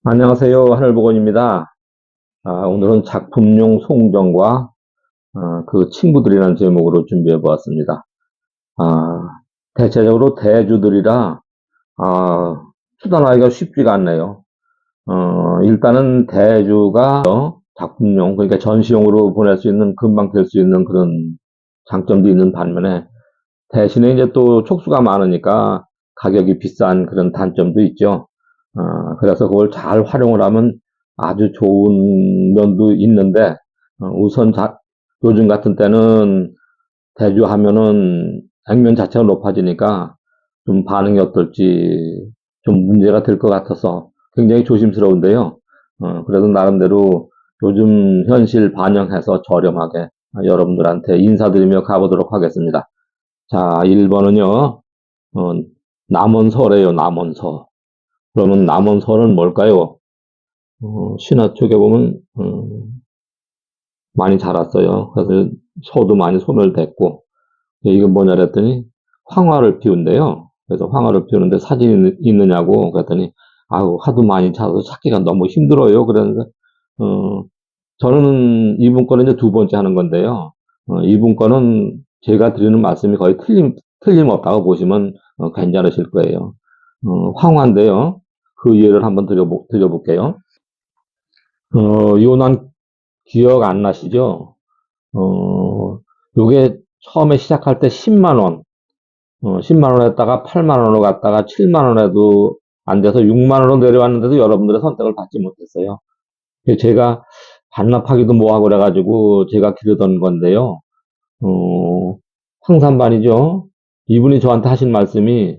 안녕하세요. 하늘보건입니다. 오늘은 작품용 송정과 그 친구들이라는 제목으로 준비해 보았습니다. 아, 대체적으로 대주들이라 추단하기가 쉽지가 않네요. 일단은 대주가 작품용, 그러니까 전시용으로 보낼 수 있는, 금방 될 수 있는 그런 장점도 있는 반면에 대신에 이제 또 촉수가 많으니까 가격이 비싼 그런 단점도 있죠. 그래서 그걸 잘 활용을 하면 아주 좋은 면도 있는데, 우선 요즘 같은 때는 대주하면은 액면 자체가 높아지니까 좀 반응이 어떨지 좀 문제가 될 것 같아서 굉장히 조심스러운데요. 그래도 나름대로 요즘 현실 반영해서 저렴하게 여러분들한테 인사드리며 가보도록 하겠습니다. 자, 1번은요, 남원서래요, 남원서. 그러면 남원서는 뭘까요? 신화 쪽에 보면, 많이 자랐어요. 그래서 소도 많이 소멸됐고, 이게 뭐냐 그랬더니, 황화를 피운대요. 그래서 황화를 피우는데 사진이 있느냐고 그랬더니, 아유, 하도 많이 자라서 찾기가 너무 힘들어요. 그러는데, 어, 저는 이분 거는 이제 두 번째 하는 건데요. 이분 거는 제가 드리는 말씀이 거의 틀림없다고 보시면 괜찮으실 거예요. 황화인데요. 그 예를 한번 드려볼게요. 요난 기억 안 나시죠? 요게 처음에 시작할 때 10만 원, 10만 원 했다가 8만 원으로 갔다가 7만 원에도 안 돼서 6만 원으로 내려왔는데도 여러분들의 선택을 받지 못했어요. 제가 반납하기도 뭐하고 그래가지고 제가 기르던 건데요. 황산반이죠. 이분이 저한테 하신 말씀이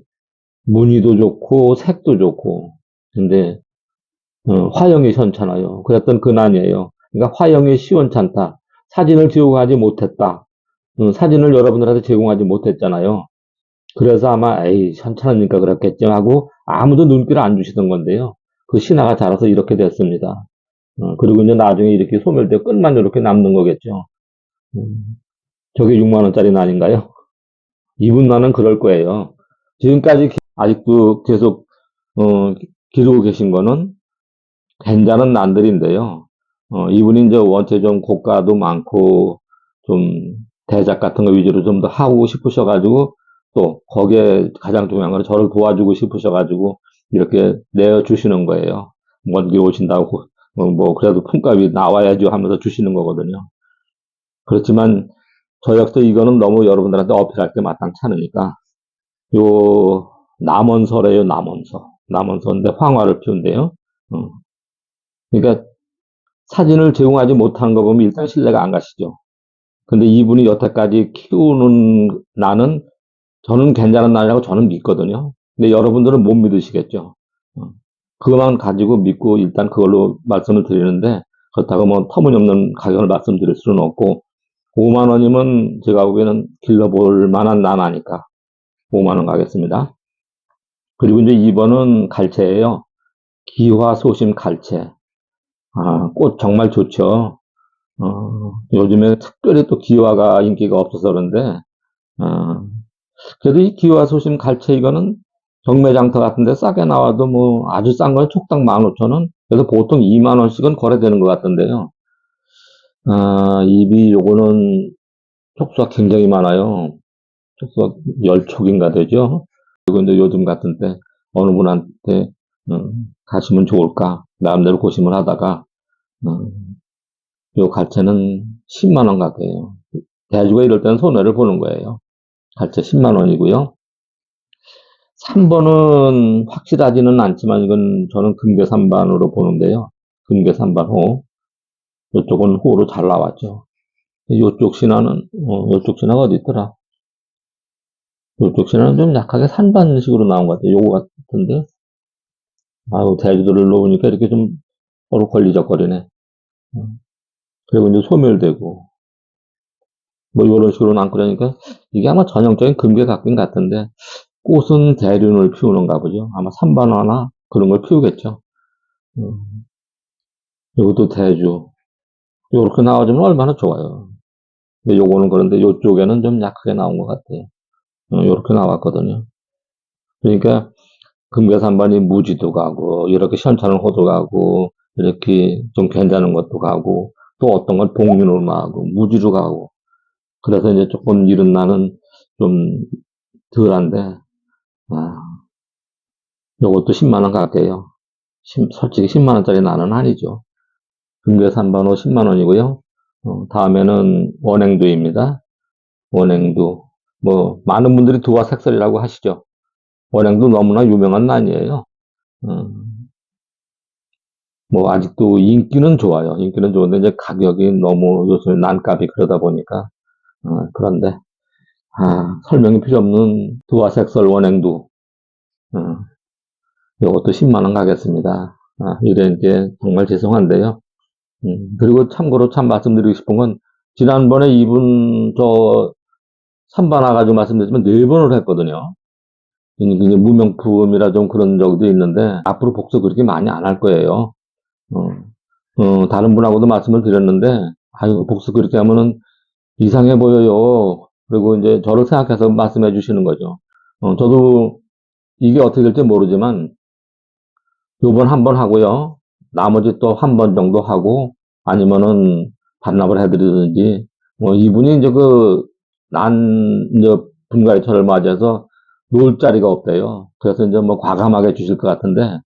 무늬도 좋고 색도 좋고 근데 화영이 시원찮아요. 그랬던 근안이에요. 그러니까 화영이 시원찮다. 사진을 제공하지 못했다. 사진을 여러분들한테 제공하지 못했잖아요. 그래서 아마 에이 시원찮으니까 그렇겠죠 하고 아무도 눈길을 안 주시던 건데요. 그 신화가 자라서 이렇게 됐습니다. 그리고 이제 나중에 이렇게 소멸되어 끝만 이렇게 남는 거겠죠. 음, 저게 6만 원짜리 난인가요? 이분 나는 그럴 거예요. 지금까지 아직도 계속 기르고 계신 거는 괜찮은 난들인데요. 이분이 이제 원체 좀 고가도 많고 좀 대작 같은 거 위주로 좀 더 하고 싶으셔가지고 또 거기에 가장 중요한 건 저를 도와주고 싶으셔가지고 이렇게 내어주시는 거예요. 먼 길 오신다고 뭐 그래도 품값이 나와야죠 하면서 주시는 거거든요. 그렇지만 저 역시 이거는 너무 여러분들한테 어필할 게 마땅치 않으니까 요 남원서래요, 남원서. 남원서인데 황화를 피운대요. 어. 그러니까 사진을 제공하지 못하는 거 보면 일단 신뢰가 안 가시죠. 근데 이분이 여태까지 키우는 나는 저는 괜찮은 나이라고 저는 믿거든요. 근데 여러분들은 못 믿으시겠죠. 어. 그것만 가지고 믿고 일단 그걸로 말씀을 드리는데 그렇다고 뭐 터무니없는 가격을 말씀드릴 수는 없고 5만 원이면 제가 보기에는 길러볼 만한 나나니까 5만 원 가겠습니다. 그리고 이제 2번은 갈채예요. 기화소심 갈채. 꽃 정말 좋죠. 요즘에 특별히 또 기와가 인기가 없어서 그런데, 어, 그래도 이 기와 소심 갈채 이거는 경매장터 같은 데 싸게 나와도 뭐 아주 싼 건 촉당 15,000원? 그래서 보통 2만 원씩은 거래되는 것 같던데요. 잎이 요거는 촉수가 굉장히 많아요. 촉수가 10촉인가 되죠. 그리고 이제 요즘 같은 때 어느 분한테 가시면 좋을까 마음대로 고심을 하다가 어, 요 갈채는 10만 원 같아요. 대주가 이럴 때는 손해를 보는 거예요. 갈채 10만 원이고요. 3번은 확실하지는 않지만 이건 저는 금괴3반으로 보는데요. 금괴3반 호. 이쪽은 호로 잘 나왔죠. 이쪽 신화는, 이쪽 신화가 어디 있더라? 이쪽 신화는 좀 약하게 산반식으로 나온 것 같아요. 요거 같은데. 아유, 대주들을 놓으니까 이렇게 좀 서로 걸리적거리네. 그리고 이제 소멸되고, 뭐 이런 식으로 남고 그러니까 이게 아마 전형적인 금괴 각인 같은데, 꽃은 대륜을 피우는가 보죠. 아마 산반화나 그런 걸 피우겠죠. 음, 이것도 대주. 요렇게 나와주면 얼마나 좋아요. 근데 요거는 그런데 요쪽에는 좀 약하게 나온 것 같아요. 요렇게 나왔거든요. 그러니까 금괴산반이 무지도 가고, 이렇게 시원찮은 호도 가고, 이렇게 좀 괜찮은 것도 가고, 또 어떤 건 복륜으로 가고, 무지로 가고. 그래서 이제 조금 이른 나는 좀 덜한데, 아, 요것도 10만 원 갈게요. 솔직히 10만 원짜리 나는 아니죠. 금괴산반호 10만 원이고요. 다음에는 원행도입니다. 원행도. 뭐, 많은 분들이 두화 색설이라고 하시죠. 원행도 너무나 유명한 난이에요. 어, 뭐, 아직도 인기는 좋아요. 인기는 좋은데, 이제 가격이 너무 요즘 난값이 그러다 보니까, 그런데, 설명이 필요 없는 두화 색설 원행도, 어, 요것도 10만 원 가겠습니다. 이런 게 정말 죄송한데요. 그리고 참고로 참 말씀드리고 싶은 건, 지난번에 이분 선반 와가지고 말씀드렸지만 4번을 했거든요. 이게 무명품이라 좀 그런 적도 있는데, 앞으로 복수 그렇게 많이 안 할 거예요. 다른 분하고도 말씀을 드렸는데, 아유, 복수 그렇게 하면은 이상해 보여요. 그리고 이제 저를 생각해서 말씀해 주시는 거죠. 저도 이게 어떻게 될지 모르지만, 요번 한 번 하고요. 나머지 또 한 번 정도 하고, 아니면은 반납을 해드리든지, 뭐, 이분이 이제 이제 분가위철을 맞이해서 놓을 자리가 없대요. 그래서 이제 뭐 과감하게 주실 것 같은데,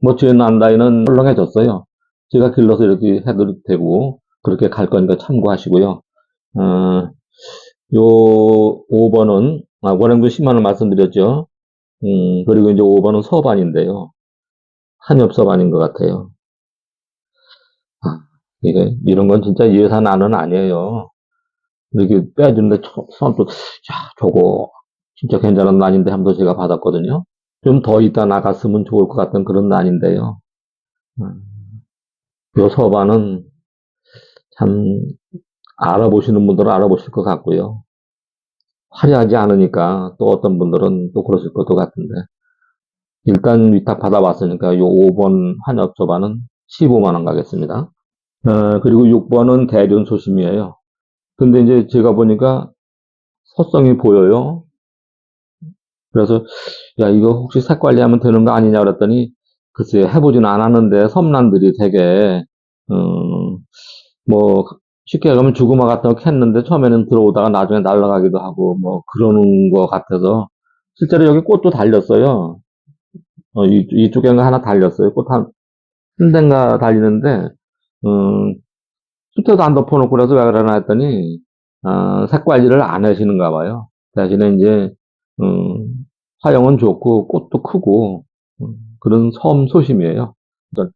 뭐, 제 난다이는 헐렁해졌어요. 제가 길러서 이렇게 해도 되고, 그렇게 갈 거니까 참고하시고요. 어, 요 5번은, 원행도 10만 원 말씀드렸죠. 그리고 이제 5번은 서반인데요. 한엽서반인 것 같아요. 이런 건 진짜 예산안은 아니에요. 이렇게 빼주는데 처음 또, 야, 저거 진짜 괜찮은 난인데 하면서 제가 받았거든요. 좀 더 이따 나갔으면 좋을 것 같은 그런 난인데요. 음, 요 서반은 참 알아보시는 분들은 알아보실 것 같고요. 화려하지 않으니까 또 어떤 분들은 또 그러실 것도 같은데. 일단 위탁 받아봤으니까 요 5번 한엽서반은 15만 원 가겠습니다. 그리고 6번은 대륜소심이에요. 근데 이제 제가 보니까 소성이 보여요. 그래서 야 이거 혹시 색 관리하면 되는 거 아니냐 그랬더니 글쎄 해보진 않았는데 섬란들이 되게 뭐 쉽게 가면 주구마 같은 거 캤는데 처음에는 들어오다가 나중에 날아가기도 하고 뭐 그러는 거 같아서 실제로 여기 꽃도 달렸어요. 이쪽에 하나 달렸어요. 꽃 한 대인가 달리는데 수태도 안 덮어놓고 그래서 왜 그러나 했더니 색 관리를 안 하시는가 봐요. 대신에 이제 음, 화형은 좋고 꽃도 크고 그런 섬 소심이에요.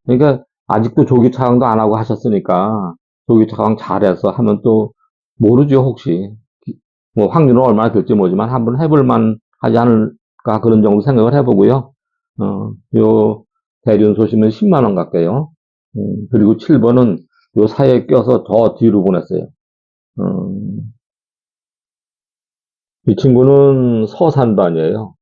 그러니까 아직도 조기 차광도 안 하고 하셨으니까 조기 차광 잘해서 하면 또 모르죠 혹시 뭐 확률은 얼마나 될지 모르지만 한번 해볼만 하지 않을까 그런 정도 생각을 해보고요. 요 대륜 소심은 10만 원 갈게요. 그리고 7번은 요 사이에 껴서 더 뒤로 보냈어요. 이 친구는 서산반이에요.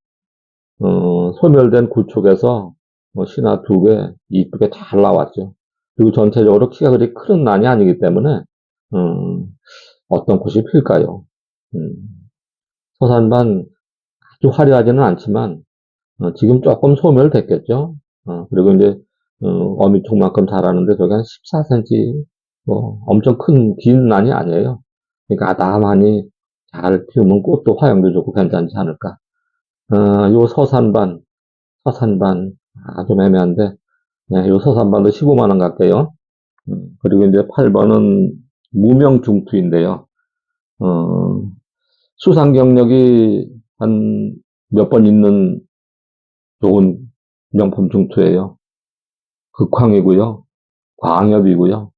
소멸된 구축에서 뭐 신화 2개 이쁘게 잘 나왔죠. 그리고 전체적으로 키가 그리 큰 난이 아니기 때문에 음, 어떤 꽃이 필까요? 음, 서산반 아주 화려하지는 않지만 지금 조금 소멸됐겠죠. 그리고 이제 어미통만큼 자라는데 저게 한 14cm 뭐 엄청 큰 긴 난이 아니에요. 그러니까 아담하니 잘 피우면 꽃도 화형도 좋고 괜찮지 않을까. 요 서산반 좀 애매한데 네, 요 서산반도 15만 원 갈게요. 그리고 이제 8번은 무명중투인데요. 어, 수상 경력이 한 몇 번 있는 좋은 명품 중투예요. 극황이고요. 광엽이고요.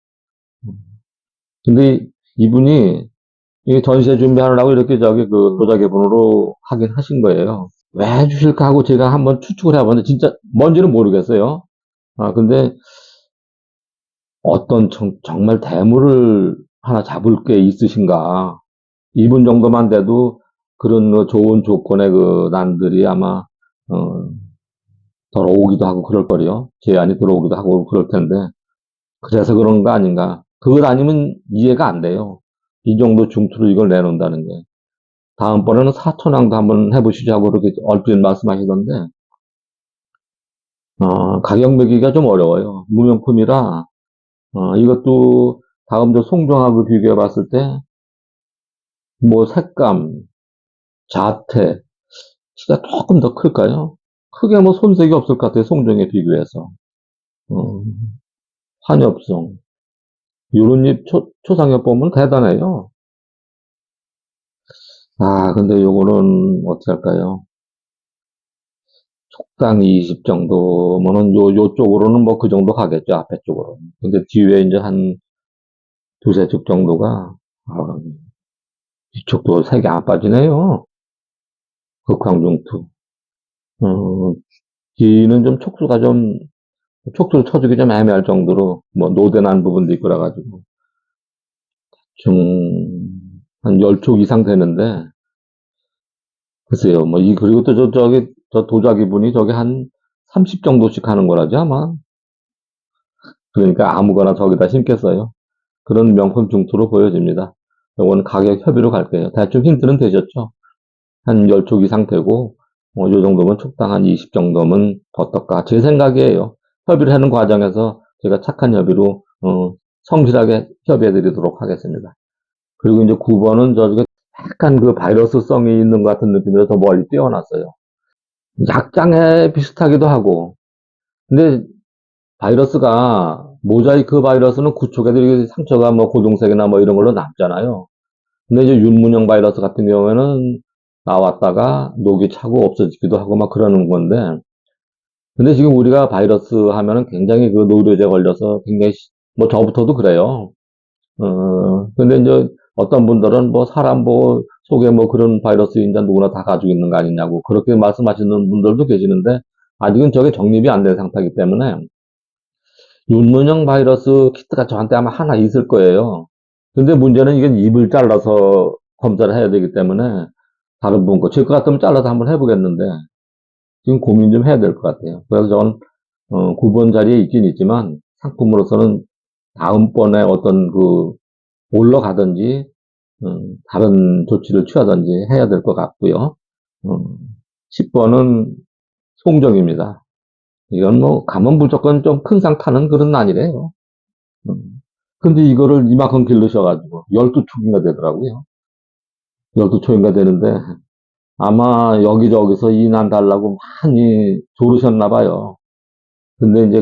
근데 이분이 이 전시회 준비하느라고 이렇게 도자기본으로 하긴 하신 거예요. 왜 해주실까 하고 제가 한번 추측을 해봤는데 진짜 뭔지는 모르겠어요. 근데 어떤 정말 대물을 하나 잡을 게 있으신가. 이분 정도만 돼도 그런 좋은 조건의 난들이 아마 어, 들어오기도 하고 그럴 거요. 제안이 들어오기도 하고 그럴 텐데 그래서 그런 거 아닌가. 그걸 아니면 이해가 안 돼요. 이 정도 중투로 이걸 내놓는다는 게. 다음번에는 사천왕도 한번 해보시자고 그렇게 얼핏 말씀하시던데 가격 매기가 좀 어려워요. 무명품이라, 이것도 다음 저 송정하고 비교해 봤을 때, 뭐 색감, 자태, 키가 조금 더 클까요? 크게 뭐 손색이 없을 것 같아요. 송정에 비교해서. 어, 환엽송. 요런 잎 초상엽 보면 대단해요. 근데 요거는 어떻게 할까요? 촉당 20 정도면은 요쪽으로는 뭐 그 정도 가겠죠. 앞에 쪽으로는. 근데 뒤에 이제 한 두세 쪽 정도가, 이쪽도 색이 안 빠지네요. 극황중투. 어, 뒤는 좀 촉수를 쳐주기 좀 애매할 정도로, 뭐, 노대난 부분도 있고 그래가지고, 한 10촉 이상 되는데, 글쎄요, 뭐, 그리고 또 저 도자기 분이 저기 한 30 정도씩 하는 거라죠, 아마. 그러니까 아무거나 저기다 심겠어요. 그런 명품 중투로 보여집니다. 요건 가격 협의로 갈게요. 대충 힌트는 되셨죠? 한 10촉 이상 되고, 요 정도면 촉당 한 20 정도면 어떨까? 제 생각이에요. 협의를 하는 과정에서 제가 착한 협의로, 성실하게 협의해 드리도록 하겠습니다. 그리고 이제 9번은 저쪽에 약간 그 바이러스성이 있는 것 같은 느낌으로 더 멀리 띄워놨어요. 약장에 비슷하기도 하고, 근데 바이러스가, 모자이크 바이러스는 구촉에도 상처가 뭐 고동색이나 뭐 이런 걸로 남잖아요. 근데 이제 윤문형 바이러스 같은 경우에는 나왔다가 녹이 차고 없어지기도 하고 막 그러는 건데, 근데 지금 우리가 바이러스 하면은 굉장히 그 노이로제 걸려서 굉장히, 뭐 저부터도 그래요. 근데 이제 어떤 분들은 뭐 사람 뭐 속에 뭐 그런 바이러스 인자 누구나 다 가지고 있는 거 아니냐고 그렇게 말씀하시는 분들도 계시는데, 아직은 저게 정립이 안 된 상태이기 때문에 윤문형 바이러스 키트가 저한테 아마 하나 있을 거예요. 근데 문제는 이건 입을 잘라서 검사를 해야 되기 때문에 다른 분 거, 제 것 같으면 잘라서 한번 해보겠는데 지금 고민 좀 해야 될 것 같아요. 그래서 저는 9번 자리에 있긴 있지만 상품으로서는 다음번에 어떤 그 올라가든지 다른 조치를 취하든지 해야 될 것 같고요. 10번은 송정입니다. 이건 뭐 가면 무조건 좀 큰 상 타는 그런 난이래요. 음. 근데 이거를 이만큼 길르셔가지고 12촉인가 되더라고요. 12촉인가 되는데 아마 여기저기서 이난 달라고 많이 조르셨나 봐요. 근데 이제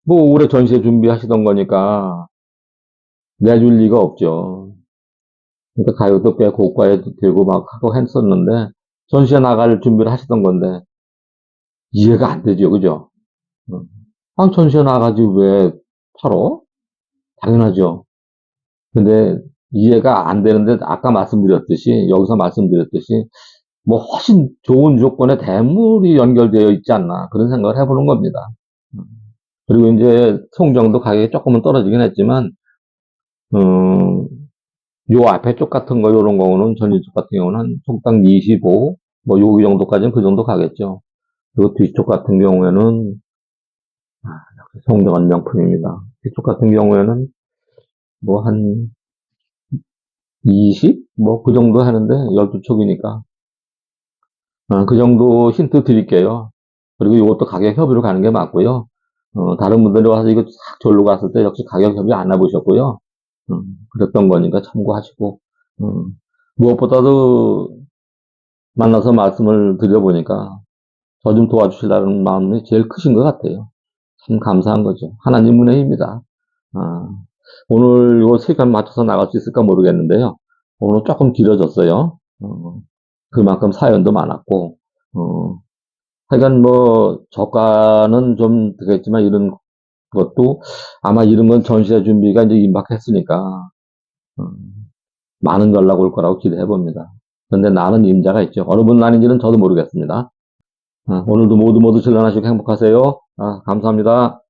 뭐 올해 전시회 준비하시던 거니까 내줄 리가 없죠. 그러니까 가격도 꽤 고가에 들고 막 하고 했었는데 전시회 나갈 준비를 하시던 건데 이해가 안 되죠. 그죠? 어. 전시회 나가지 왜 팔어? 당연하죠. 근데 이해가 안 되는데 아까 말씀드렸듯이 여기서 말씀드렸듯이 뭐 훨씬 좋은 조건에 대물이 연결되어 있지 않나 그런 생각을 해보는 겁니다. 음. 그리고 이제 송정도 가격이 조금은 떨어지긴 했지만 음, 요 앞에 쪽 같은 거 요런 거는 전지 쪽 같은 경우는 한 총당 25, 뭐 여기 정도까지는 그 정도 가겠죠. 그리고 뒤쪽 같은 경우에는 송정한 명품입니다. 뒤쪽 같은 경우에는 뭐 한 20? 뭐 그 정도 하는데 12촉이니까 그 정도 힌트 드릴게요. 그리고 이것도 가격 협의로 가는 게 맞고요. 다른 분들이 와서 이거 싹 절로 갔을 때 역시 가격 협의 안 해보셨고요. 그랬던 거니까 참고하시고, 무엇보다도 만나서 말씀을 드려보니까 저 좀 도와주시라는 마음이 제일 크신 것 같아요. 참 감사한 거죠. 하나님 은혜입니다. 아, 오늘 요 시간 맞춰서 나갈 수 있을까 모르겠는데요. 오늘 조금 길어졌어요. 그만큼 사연도 많았고, 어, 하여간 뭐, 저가는 좀 되겠지만 이런 것도 아마 이런 건 전시회 준비가 이제 임박했으니까, 어, 많은 연락 올 거라고 기대해 봅니다. 그런데 나는 임자가 있죠. 어느 분 나는지는 저도 모르겠습니다. 오늘도 모두 모두 즐거나시고 행복하세요. 감사합니다.